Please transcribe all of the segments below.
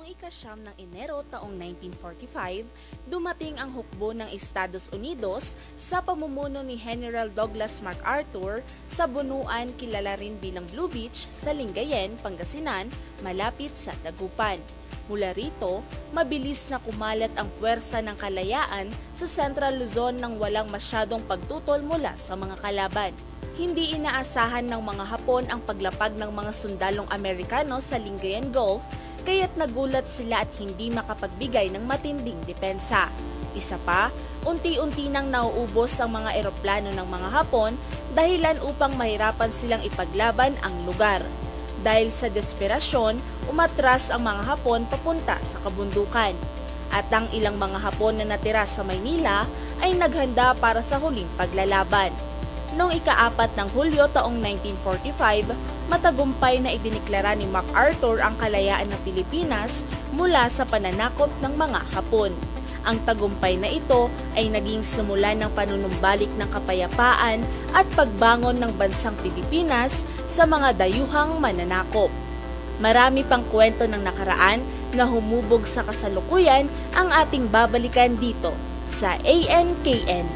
ika-9 ng Enero taong 1945, dumating ang hukbo ng Estados Unidos sa pamumuno ni General Douglas MacArthur sa bunuan kilala rin bilang Blue Beach sa Lingayen, Pangasinan, malapit sa Dagupan. Mula rito, mabilis na kumalat ang puwersa ng kalayaan sa Central Luzon nang walang masyadong pagtutol mula sa mga kalaban. Hindi inaasahan ng mga Hapon ang paglapag ng mga sundalong Amerikano sa Lingayen Gulf, kaya't nagulat sila at hindi makapagbigay ng matinding depensa. Isa pa, unti-unti nang nauubos ang mga eroplano ng mga Hapon dahilan upang mahirapan silang ipaglaban ang lugar. Dahil sa desperasyon, umatras ang mga Hapon papunta sa kabundukan. At ang ilang mga Hapon na natira sa Maynila ay naghanda para sa huling paglalaban. Noong ika-4 ng Hulyo taong 1945, matagumpay na idiniklara ni MacArthur ang kalayaan ng Pilipinas mula sa pananakop ng mga Hapon. Ang tagumpay na ito ay naging simula ng panunumbalik ng kapayapaan at pagbangon ng bansang Pilipinas sa mga dayuhang mananakop. Marami pang kwento ng nakaraan na humubog sa kasalukuyan ang ating babalikan dito sa ANKN.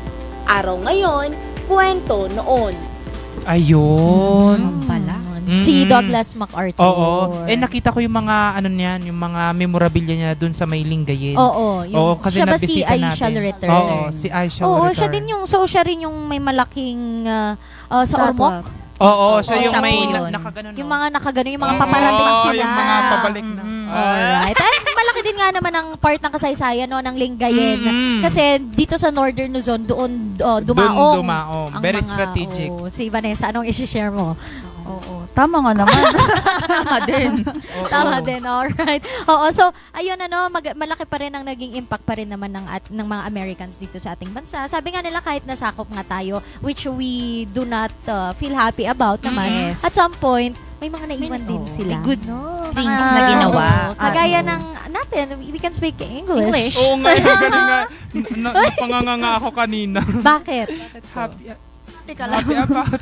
Araw ngayon, kwento noon. Ayun. Pala. Si Douglas MacArthur. Oo. Nakita ko yung mga ano niyan, yung mga memorabilia niya dun sa may Lingayen. Oo. Kasi siya ba si nabisita Aisha natin. Loretta? Oo, si Aisha Oo, Loretta. siya din yung, siya rin yung may malaking sa Ormoc. Oo, siya yung siya may po yun. nakaganon. Yung mga nakaganon, yung mga paparating sila. yung mga pabalik na. Alright. Ay, malaki din nga naman ang part ng kasaysayan ng Lingayen. Kasi dito sa Northern Luzon, doon dumaong. Dumaong. Very strategic. Si Vanessa, anong isi-share mo? Oo. Tama nga naman. Tama din. Tama din, alright. Oo, so, ayun malaki pa rin ang naging impact pa rin naman ng mga Americans dito sa ating bansa. Sabi nga nila kahit nasakop nga tayo, which we do not feel happy about naman, Yes. at some point, may mga naiwan din sila. May good no? things na ginawa. Kagaya ng natin, we can speak English. Oo nga, galing nga. Napanganga nga ako kanina. Bakit? Happy Teka lang. about.